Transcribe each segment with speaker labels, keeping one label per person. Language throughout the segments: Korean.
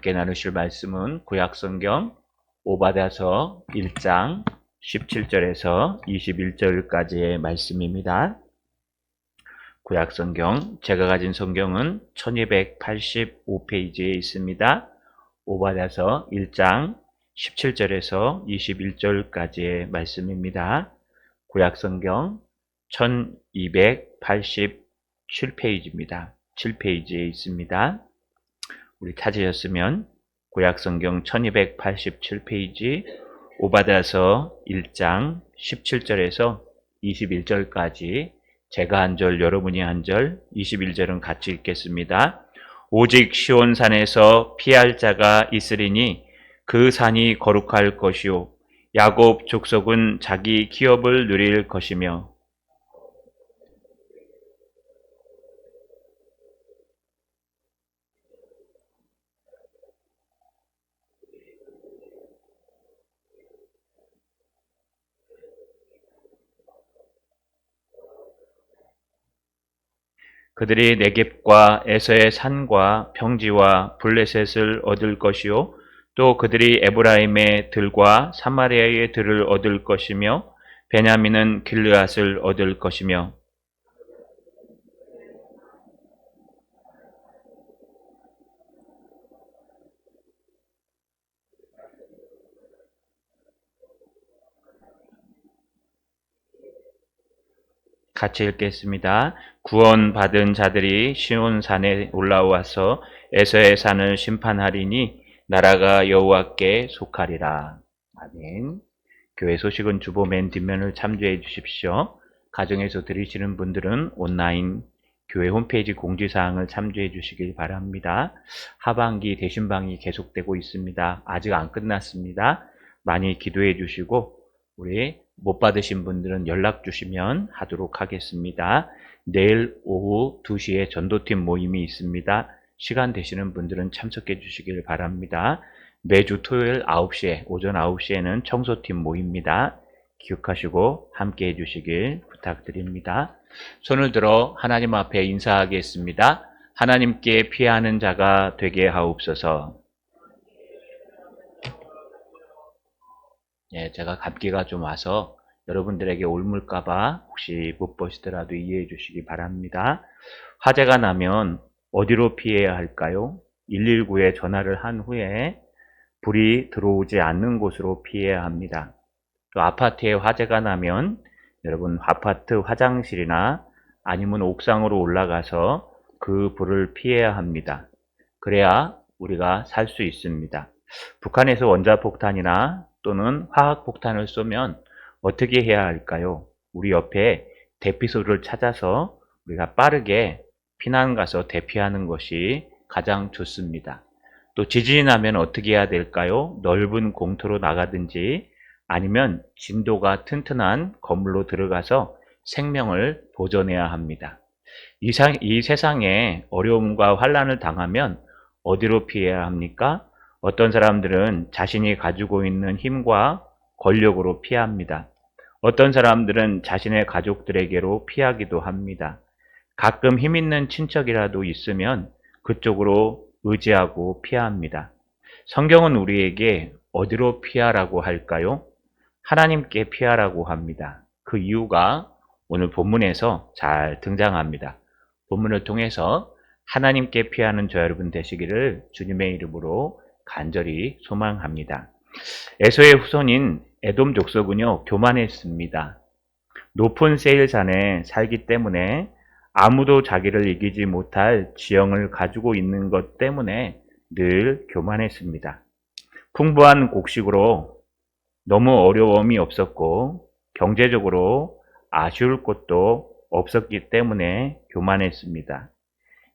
Speaker 1: 함께 나누실 말씀은 구약성경 오바댜서 1장 17절에서 21절까지의 말씀입니다. 구약성경, 제가 가진 성경은 1285페이지에 있습니다. 오바댜서 1장 17절에서 21절까지의 말씀입니다. 구약성경 1287페이지입니다. 7페이지에 있습니다. 우리 찾으셨으면 구약성경 1287페이지 오바댜서 1장 17절에서 21절까지 제가 한 절, 여러분이 한 절, 21절은 같이 읽겠습니다. 오직 시온산에서 피할 자가 있으리니 그 산이 거룩할 것이요 야곱 족속은 자기 기업을 누릴 것이며 그들이 네겝과 에서의 산과 평지와 블레셋을 얻을 것이요 또 그들이 에브라임의 들과 사마리아의 들을 얻을 것이며 베냐민은 길르앗을 얻을 것이며 같이 읽겠습니다. 구원받은 자들이 시온산에 올라와서 에서의 산을 심판하리니 나라가 여호와께 속하리라. 아멘. 교회 소식은 주보 맨 뒷면을 참조해 주십시오. 가정에서 들으시는 분들은 온라인 교회 홈페이지 공지사항을 참조해 주시길 바랍니다. 하반기 대신방이 계속되고 있습니다. 아직 안 끝났습니다. 많이 기도해 주시고 우리 못 받으신 분들은 연락 주시면 하도록 하겠습니다. 내일 오후 2시에 전도팀 모임이 있습니다. 시간 되시는 분들은 참석해 주시길 바랍니다. 매주 토요일 9시에, 오전 9시에는 청소팀 모입니다. 기억하시고 함께 해주시길 부탁드립니다. 손을 들어 하나님 앞에 인사하겠습니다. 하나님께 피하는 자가 되게 하옵소서. 제가 감기가 좀 와서 여러분들에게 옮을까봐 혹시 못 보시더라도 이해해 주시기 바랍니다. 화재가 나면 어디로 피해야 할까요? 119에 전화를 한 후에 불이 들어오지 않는 곳으로 피해야 합니다. 또 아파트에 화재가 나면 여러분 아파트 화장실이나 아니면 옥상으로 올라가서 그 불을 피해야 합니다. 그래야 우리가 살 수 있습니다. 북한에서 원자폭탄이나 또는 화학폭탄을 쏘면 어떻게 해야 할까요? 우리 옆에 대피소를 찾아서 우리가 빠르게 피난 가서 대피하는 것이 가장 좋습니다. 또 지진이 나면 어떻게 해야 될까요? 넓은 공터로 나가든지 아니면 진도가 튼튼한 건물로 들어가서 생명을 보존해야 합니다. 이 세상에 어려움과 환난을 당하면 어디로 피해야 합니까? 어떤 사람들은 자신이 가지고 있는 힘과 권력으로 피합니다. 어떤 사람들은 자신의 가족들에게로 피하기도 합니다. 가끔 힘 있는 친척이라도 있으면 그쪽으로 의지하고 피합니다. 성경은 우리에게 어디로 피하라고 할까요? 하나님께 피하라고 합니다. 그 이유가 오늘 본문에서 잘 등장합니다. 본문을 통해서 하나님께 피하는 저 여러분 되시기를 주님의 이름으로 간절히 소망합니다. 에서의 후손인 에돔 족속은요, 교만했습니다. 높은 세일산에 살기 때문에 아무도 자기를 이기지 못할 지형을 가지고 있는 것 때문에 늘 교만했습니다. 풍부한 곡식으로 너무 어려움이 없었고 경제적으로 아쉬울 것도 없었기 때문에 교만했습니다.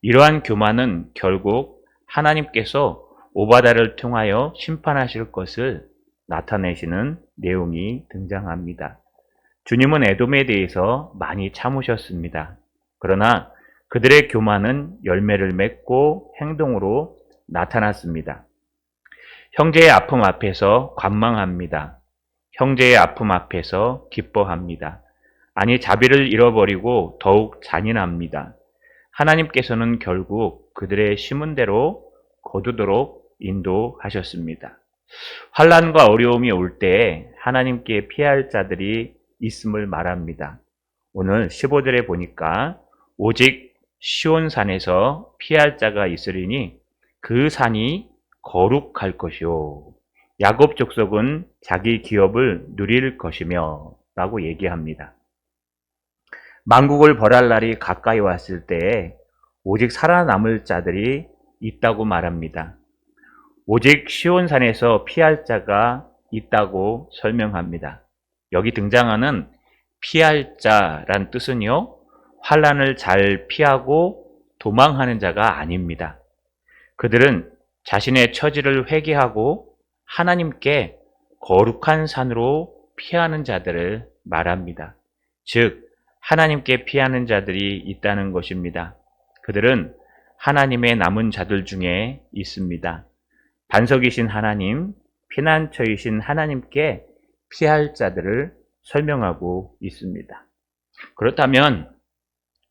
Speaker 1: 이러한 교만은 결국 하나님께서 오바댜를 통하여 심판하실 것을 나타내시는 내용이 등장합니다. 주님은 에돔에 대해서 많이 참으셨습니다. 그러나 그들의 교만은 열매를 맺고 행동으로 나타났습니다. 형제의 아픔 앞에서 관망합니다. 형제의 아픔 앞에서 기뻐합니다. 아니, 자비를 잃어버리고 더욱 잔인합니다. 하나님께서는 결국 그들의 심은 대로 거두도록 인도하셨습니다. 환난과 어려움이 올 때 하나님께 피할 자들이 있음을 말합니다. 오늘 15절에 보니까 오직 시온산에서 피할 자가 있으리니 그 산이 거룩할 것이요 야곱 족속은 자기 기업을 누릴 것이며 라고 얘기합니다. 만국을 벌할 날이 가까이 왔을 때에 오직 살아남을 자들이 있다고 말합니다. 오직 시온산에서 피할 자가 있다고 설명합니다. 여기 등장하는 피할 자란 뜻은요, 환난을 잘 피하고 도망하는 자가 아닙니다. 그들은 자신의 처지를 회개하고 하나님께 거룩한 산으로 피하는 자들을 말합니다. 즉, 하나님께 피하는 자들이 있다는 것입니다. 그들은 하나님의 남은 자들 중에 있습니다. 반석이신 하나님, 피난처이신 하나님께 피할 자들을 설명하고 있습니다. 그렇다면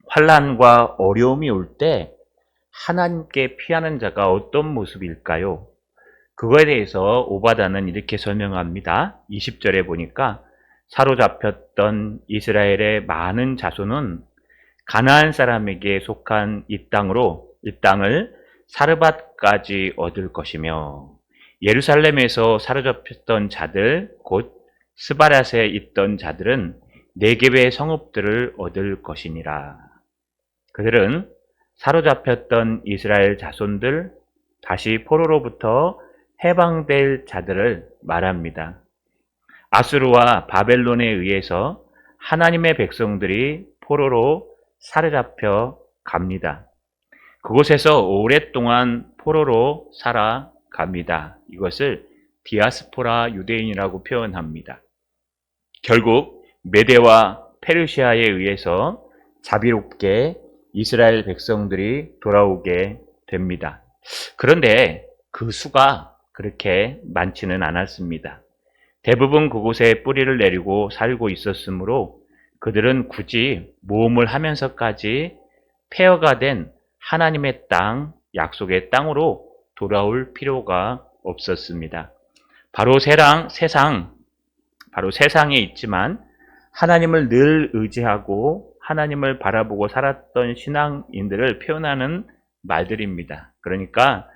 Speaker 1: 환난과 어려움이 올 때 하나님께 피하는 자가 어떤 모습일까요? 그거에 대해서 오바다는 이렇게 설명합니다. 20절에 보니까 사로잡혔던 이스라엘의 많은 자손은 가나안 사람에게 속한 이 땅을 사르밧까지 얻을 것이며 예루살렘에서 사로잡혔던 자들 곧 스바랏에 있던 자들은 네겝의 성읍들을 얻을 것이니라. 그들은 사로잡혔던 이스라엘 자손들 다시 포로로부터 해방될 자들을 말합니다. 아수르와 바벨론에 의해서 하나님의 백성들이 포로로 사로잡혀 갑니다. 그곳에서 오랫동안 포로로 살아갑니다. 이것을 디아스포라 유대인이라고 표현합니다. 결국 메대와 페르시아에 의해서 자비롭게 이스라엘 백성들이 돌아오게 됩니다. 그런데 그 수가 그렇게 많지는 않았습니다. 대부분 그곳에 뿌리를 내리고 살고 있었으므로 그들은 굳이 모험을 하면서까지 폐허가 된 하나님의 땅, 약속의 땅으로 돌아올 필요가 없었습니다. 바로 세상에 있지만 하나님을 늘 의지하고 하나님을 바라보고 살았던 신앙인들을 표현하는 말들입니다. 그러니까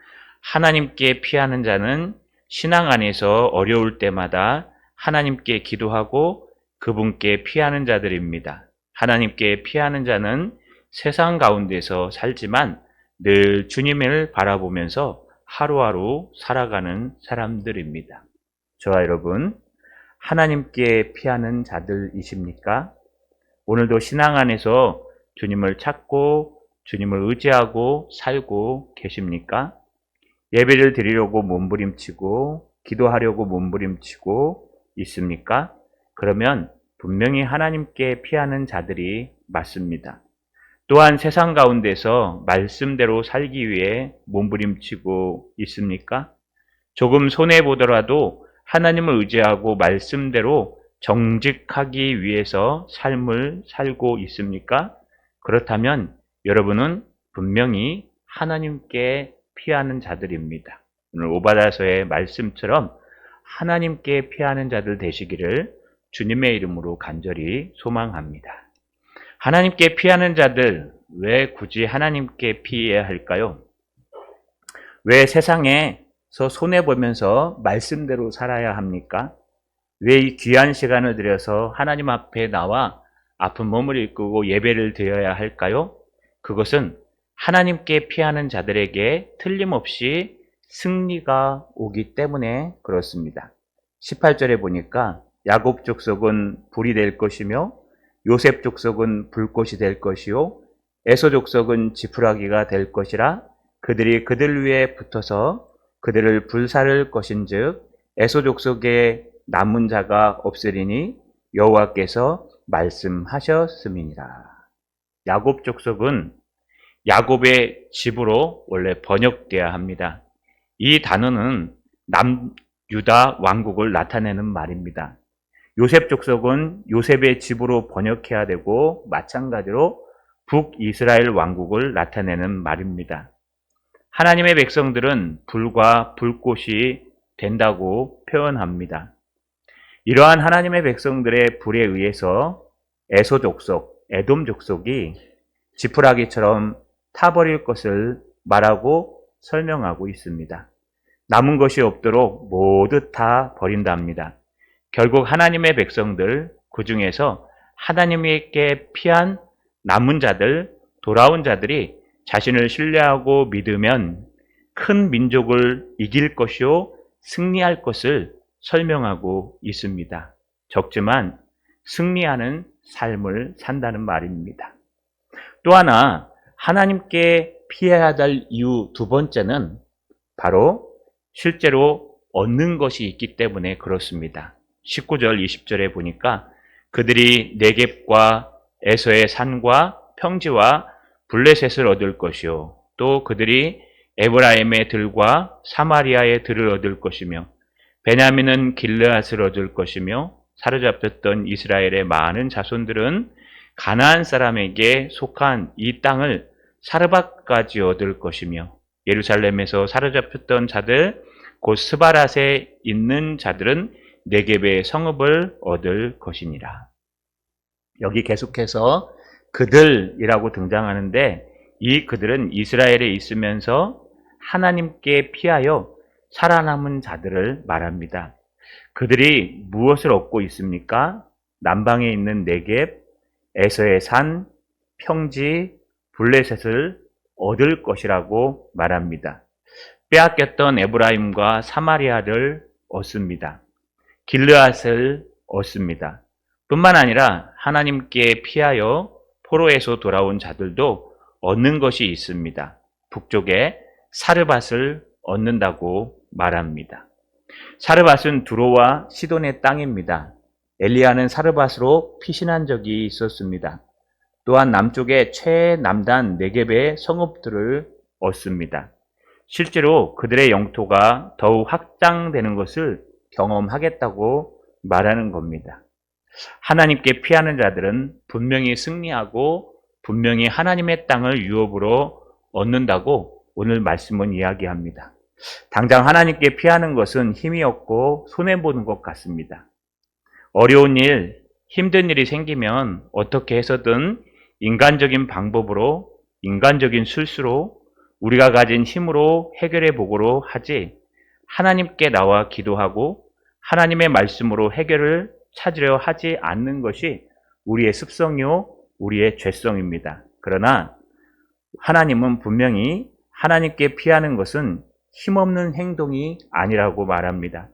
Speaker 1: 하나님께 피하는 자는 신앙 안에서 어려울 때마다 하나님께 기도하고 그분께 피하는 자들입니다. 하나님께 피하는 자는 세상 가운데서 살지만 늘 주님을 바라보면서 하루하루 살아가는 사람들입니다. 저와 여러분, 하나님께 피하는 자들이십니까? 오늘도 신앙 안에서 주님을 찾고 주님을 의지하고 살고 계십니까? 예배를 드리려고 몸부림치고 기도하려고 몸부림치고 있습니까? 그러면 분명히 하나님께 피하는 자들이 맞습니다. 또한 세상 가운데서 말씀대로 살기 위해 몸부림치고 있습니까? 조금 손해보더라도 하나님을 의지하고 말씀대로 정직하기 위해서 삶을 살고 있습니까? 그렇다면 여러분은 분명히 하나님께 피하는 자들입니다. 오늘 오바다서의 말씀처럼 하나님께 피하는 자들 되시기를 주님의 이름으로 간절히 소망합니다. 하나님께 피하는 자들, 왜 굳이 하나님께 피해야 할까요? 왜 세상에서 손해보면서 말씀대로 살아야 합니까? 왜 이 귀한 시간을 들여서 하나님 앞에 나와 아픈 몸을 일구고 예배를 드려야 할까요? 그것은 하나님께 피하는 자들에게 틀림없이 승리가 오기 때문에 그렇습니다. 18절에 보니까 야곱 족속은 불이 될 것이며 요셉 족속은 불꽃이 될 것이요 에서 족속은 지푸라기가 될 것이라 그들이 그들 위에 붙어서 그들을 불사를 것인즉 에서 족속에 남은 자가 없으리니 여호와께서 말씀하셨음이니라. 야곱 족속은 야곱의 집으로 원래 번역돼야 합니다. 이 단어는 남유다 왕국을 나타내는 말입니다. 요셉 족속은 요셉의 집으로 번역해야 되고 마찬가지로 북이스라엘 왕국을 나타내는 말입니다. 하나님의 백성들은 불과 불꽃이 된다고 표현합니다. 이러한 하나님의 백성들의 불에 의해서 에소 족속, 에돔 족속이 지푸라기처럼 타버릴 것을 말하고 설명하고 있습니다. 남은 것이 없도록 모두 다 버린답니다. 결국 하나님의 백성들, 그 중에서 하나님께 피한 남은 자들, 돌아온 자들이 자신을 신뢰하고 믿으면 큰 민족을 이길 것이요 승리할 것을 설명하고 있습니다. 적지만 승리하는 삶을 산다는 말입니다. 또 하나 하나님께 피해야 될 이유 두 번째는 바로 실제로 얻는 것이 있기 때문에 그렇습니다. 19절 20절에 보니까 그들이 네겝과 에서의 산과 평지와 블레셋을 얻을 것이요 또 그들이 에브라임의 들과 사마리아의 들을 얻을 것이며 베냐민은 길르앗을 얻을 것이며 사로잡혔던 이스라엘의 많은 자손들은 가나안 사람에게 속한 이 땅을 사르밧까지 얻을 것이며 예루살렘에서 사로잡혔던 자들 곧 스바랏에 있는 자들은 네겝의 성읍을 얻을 것이니라. 여기 계속해서 그들이라고 등장하는데 이 그들은 이스라엘에 있으면서 하나님께 피하여 살아남은 자들을 말합니다. 그들이 무엇을 얻고 있습니까? 남방에 있는 네겝, 에서의 산, 평지, 블레셋을 얻을 것이라고 말합니다. 빼앗겼던 에브라임과 사마리아를 얻습니다. 길르앗을 얻습니다. 뿐만 아니라 하나님께 피하여 포로에서 돌아온 자들도 얻는 것이 있습니다. 북쪽에 사르밧을 얻는다고 말합니다. 사르밧은 두로와 시돈의 땅입니다. 엘리야는 사르밧으로 피신한 적이 있었습니다. 또한 남쪽의 최남단 네겝의 성읍들을 얻습니다. 실제로 그들의 영토가 더욱 확장되는 것을 경험하겠다고 말하는 겁니다. 하나님께 피하는 자들은 분명히 승리하고 분명히 하나님의 땅을 유업으로 얻는다고 오늘 말씀은 이야기합니다. 당장 하나님께 피하는 것은 힘이 없고 손해보는 것 같습니다. 어려운 일, 힘든 일이 생기면 어떻게 해서든 인간적인 방법으로, 인간적인 술수로 우리가 가진 힘으로 해결해 보고로 하지 하나님께 나와 기도하고 하나님의 말씀으로 해결을 찾으려 하지 않는 것이 우리의 습성이요, 우리의 죄성입니다. 그러나 하나님은 분명히 하나님께 피하는 것은 힘없는 행동이 아니라고 말합니다.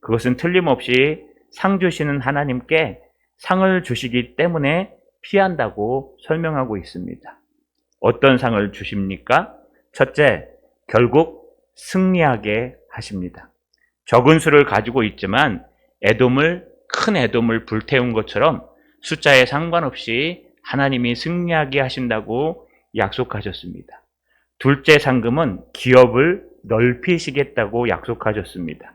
Speaker 1: 그것은 틀림없이 상 주시는 하나님께 상을 주시기 때문에 피한다고 설명하고 있습니다. 어떤 상을 주십니까? 첫째, 결국 승리하게 하십니다. 적은 수를 가지고 있지만 큰 에돔을 불태운 것처럼 숫자에 상관없이 하나님이 승리하게 하신다고 약속하셨습니다. 둘째 상금은 기업을 넓히시겠다고 약속하셨습니다.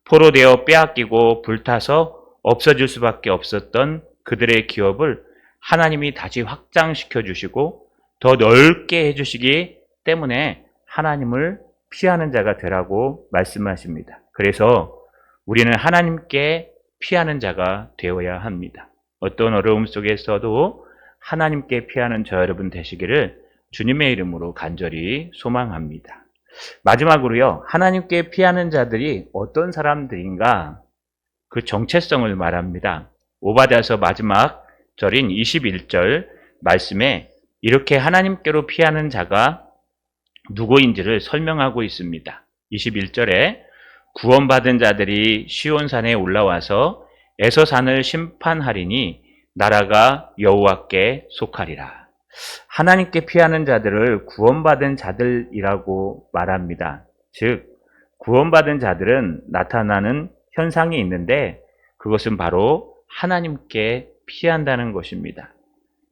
Speaker 1: 포로되어 빼앗기고 불타서 없어질 수밖에 없었던 그들의 기업을 하나님이 다시 확장시켜 주시고 더 넓게 해주시기 때문에 하나님을 피하는 자가 되라고 말씀하십니다. 그래서 우리는 하나님께 피하는 자가 되어야 합니다. 어떤 어려움 속에서도 하나님께 피하는 저 여러분 되시기를 주님의 이름으로 간절히 소망합니다. 마지막으로요, 하나님께 피하는 자들이 어떤 사람들인가 그 정체성을 말합니다. 오바댜서 마지막 절인 21절 말씀에 이렇게 하나님께로 피하는 자가 누구인지를 설명하고 있습니다. 21절에 구원받은 자들이 시온산에 올라와서 에서산을 심판하리니 나라가 여호와께 속하리라. 하나님께 피하는 자들을 구원받은 자들이라고 말합니다. 즉 구원받은 자들은 나타나는 현상이 있는데 그것은 바로 하나님께 피한다는 것입니다.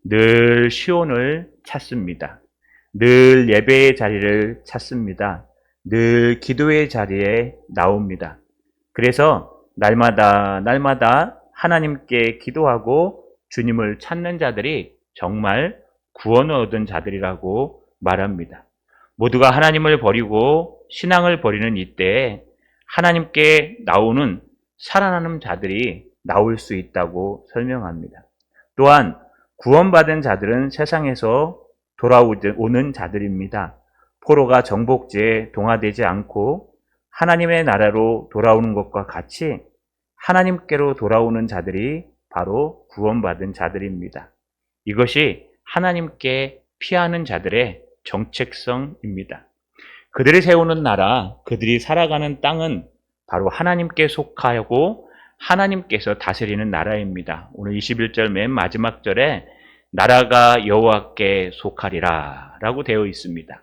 Speaker 1: 늘 시온을 찾습니다. 늘 예배의 자리를 찾습니다. 늘 기도의 자리에 나옵니다. 그래서 날마다 하나님께 기도하고 주님을 찾는 자들이 정말 구원을 얻은 자들이라고 말합니다. 모두가 하나님을 버리고 신앙을 버리는 이때에 하나님께 나오는 살아나는 자들이 나올 수 있다고 설명합니다. 또한 구원받은 자들은 세상에서 돌아오는 자들입니다. 포로가 정복지에 동화되지 않고 하나님의 나라로 돌아오는 것과 같이 하나님께로 돌아오는 자들이 바로 구원받은 자들입니다. 이것이 하나님께 피하는 자들의 정체성입니다. 그들이 세우는 나라, 그들이 살아가는 땅은 바로 하나님께 속하고 하나님께서 다스리는 나라입니다. 오늘 21절 맨 마지막 절에 나라가 여호와께 속하리라 라고 되어 있습니다.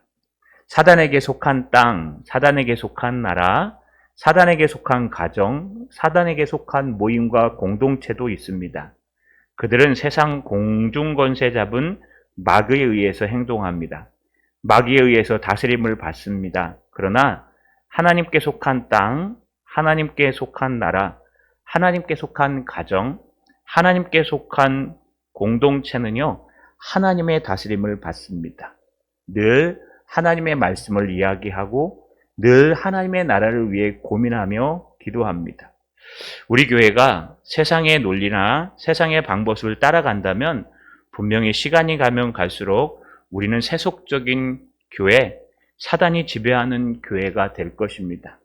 Speaker 1: 사단에게 속한 땅, 사단에게 속한 나라, 사단에게 속한 가정, 사단에게 속한 모임과 공동체도 있습니다. 그들은 세상 공중권세 잡은 마귀에 의해서 행동합니다. 마귀에 의해서 다스림을 받습니다. 그러나 하나님께 속한 땅, 하나님께 속한 나라, 하나님께 속한 가정, 하나님께 속한 공동체는요, 하나님의 다스림을 받습니다. 늘 하나님의 말씀을 이야기하고 늘 하나님의 나라를 위해 고민하며 기도합니다. 우리 교회가 세상의 논리나 세상의 방법을 따라간다면 분명히 시간이 가면 갈수록 우리는 세속적인 교회, 사단이 지배하는 교회가 될 것입니다.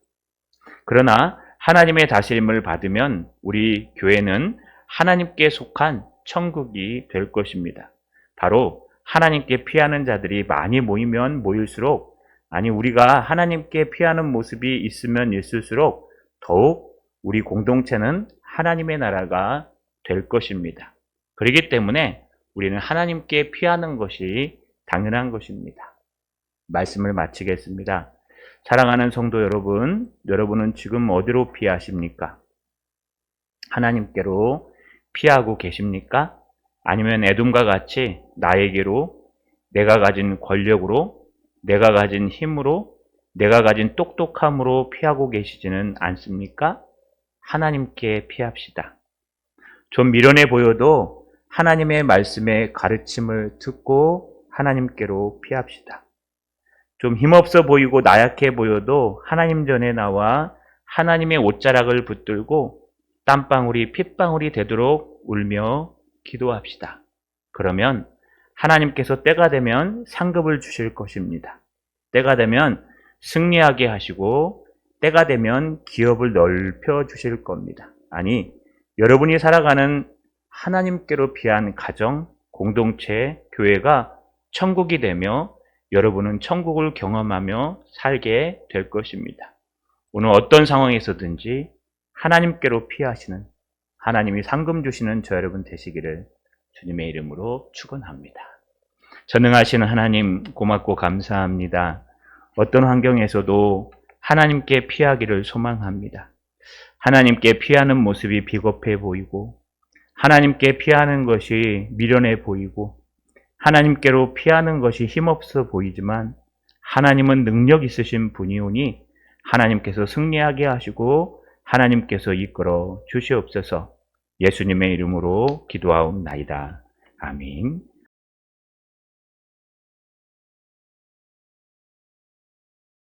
Speaker 1: 그러나 하나님의 다스림을 받으면 우리 교회는 하나님께 속한 천국이 될 것입니다. 바로 하나님께 피하는 자들이 많이 모이면 모일수록, 아니 우리가 하나님께 피하는 모습이 있으면 있을수록 더욱 우리 공동체는 하나님의 나라가 될 것입니다. 그렇기 때문에 우리는 하나님께 피하는 것이 당연한 것입니다. 말씀을 마치겠습니다. 사랑하는 성도 여러분, 여러분은 지금 어디로 피하십니까? 하나님께로 피하고 계십니까? 아니면 에돔과 같이 나에게로, 내가 가진 권력으로, 내가 가진 힘으로, 내가 가진 똑똑함으로 피하고 계시지는 않습니까? 하나님께 피합시다. 좀 미련해 보여도 하나님의 말씀의 가르침을 듣고 하나님께로 피합시다. 좀 힘없어 보이고 나약해 보여도 하나님 전에 나와 하나님의 옷자락을 붙들고 땀방울이 핏방울이 되도록 울며 기도합시다. 그러면 하나님께서 때가 되면 상급을 주실 것입니다. 때가 되면 승리하게 하시고 때가 되면 기업을 넓혀 주실 겁니다. 아니, 여러분이 살아가는 하나님께로 피한 가정, 공동체, 교회가 천국이 되며 여러분은 천국을 경험하며 살게 될 것입니다. 오늘 어떤 상황에서든지 하나님께로 피하시는, 하나님이 상금 주시는 저 여러분 되시기를 주님의 이름으로 축원합니다. 전능하신 하나님 고맙고 감사합니다. 어떤 환경에서도 하나님께 피하기를 소망합니다. 하나님께 피하는 모습이 비겁해 보이고 하나님께 피하는 것이 미련해 보이고 하나님께로 피하는 것이 힘없어 보이지만 하나님은 능력 있으신 분이오니 하나님께서 승리하게 하시고 하나님께서 이끌어 주시옵소서. 예수님의 이름으로 기도하옵나이다. 아멘.